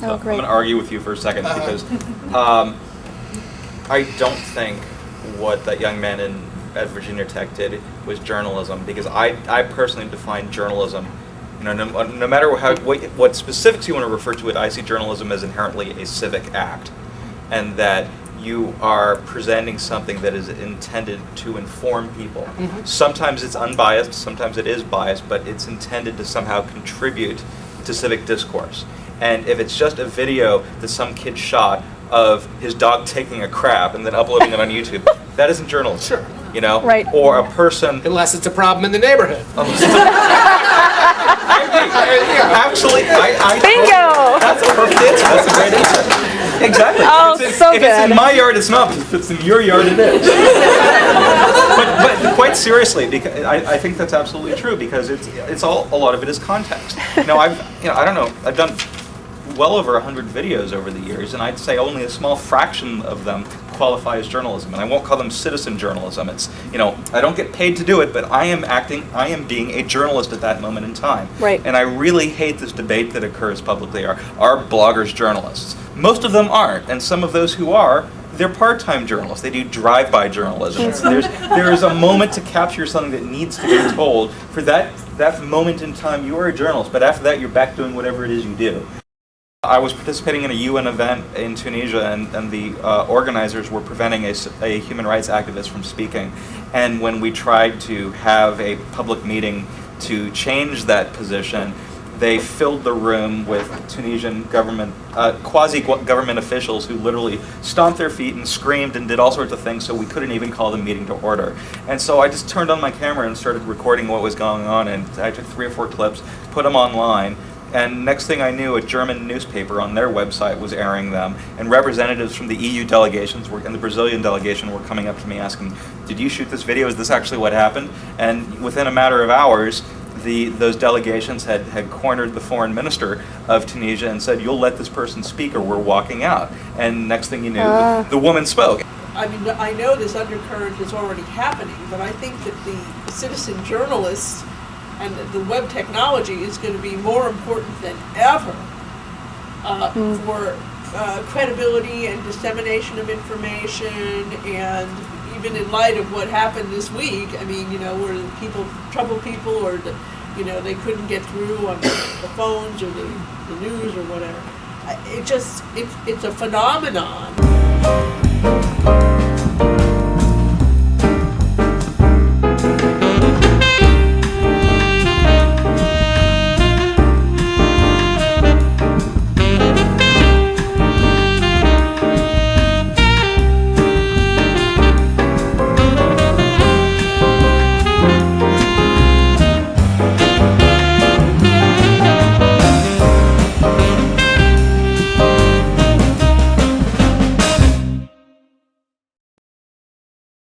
Oh, I'm great. going to argue with you for a second because I don't think what that young man at Virginia Tech did was journalism, because I personally define journalism, no matter what specifics you want to refer to it, I see journalism as inherently a civic act, and that you are presenting something that is intended to inform people. Mm-hmm. Sometimes it's unbiased, sometimes it is biased, but it's intended to somehow contribute to civic discourse. And if it's just a video that some kid shot of his dog taking a crap and then uploading it on YouTube, that isn't journalism. Sure. Right. Or a person... Unless it's a problem in the neighborhood. Actually, I Bingo! that's a perfect answer. That's a great answer. Exactly. Oh, if it's so if it's in good. my yard, it's not. If it's in your yard, it is. but quite seriously, because I think that's absolutely true, because it's a lot of it is context. Now, I don't know, I've done well over 100 videos over the years, and I'd say only a small fraction of them qualify as journalism, and I won't call them citizen journalism. It's, I don't get paid to do it, but I am being a journalist at that moment in time. Right. And I really hate this debate that occurs publicly. Are bloggers journalists? Most of them aren't, and some of those who are, they're part-time journalists. They do drive-by journalism. There's a moment to capture something that needs to be told. For that moment in time, you are a journalist, but after that, you're back doing whatever it is you do. I was participating in a UN event in Tunisia, and the organizers were preventing a human rights activist from speaking. And when we tried to have a public meeting to change that position, they filled the room with Tunisian government, quasi-government officials who literally stomped their feet and screamed and did all sorts of things, so we couldn't even call the meeting to order. And so I just turned on my camera and started recording what was going on, and I took 3 or 4 clips, put them online. And next thing I knew, a German newspaper on their website was airing them, and representatives from the EU delegations and the Brazilian delegation were coming up to me asking, "Did you shoot this video? Is this actually what happened?" And within a matter of hours, those delegations had cornered the foreign minister of Tunisia and said, "You'll let this person speak or we're walking out." And next thing you knew, the woman spoke. I mean, I know this undercurrent is already happening, but I think that the citizen journalists and the web technology is going to be more important than ever for credibility and dissemination of information, and even in light of what happened this week, I mean, where trouble people, or they couldn't get through on the phones or the news or whatever. It's a phenomenon.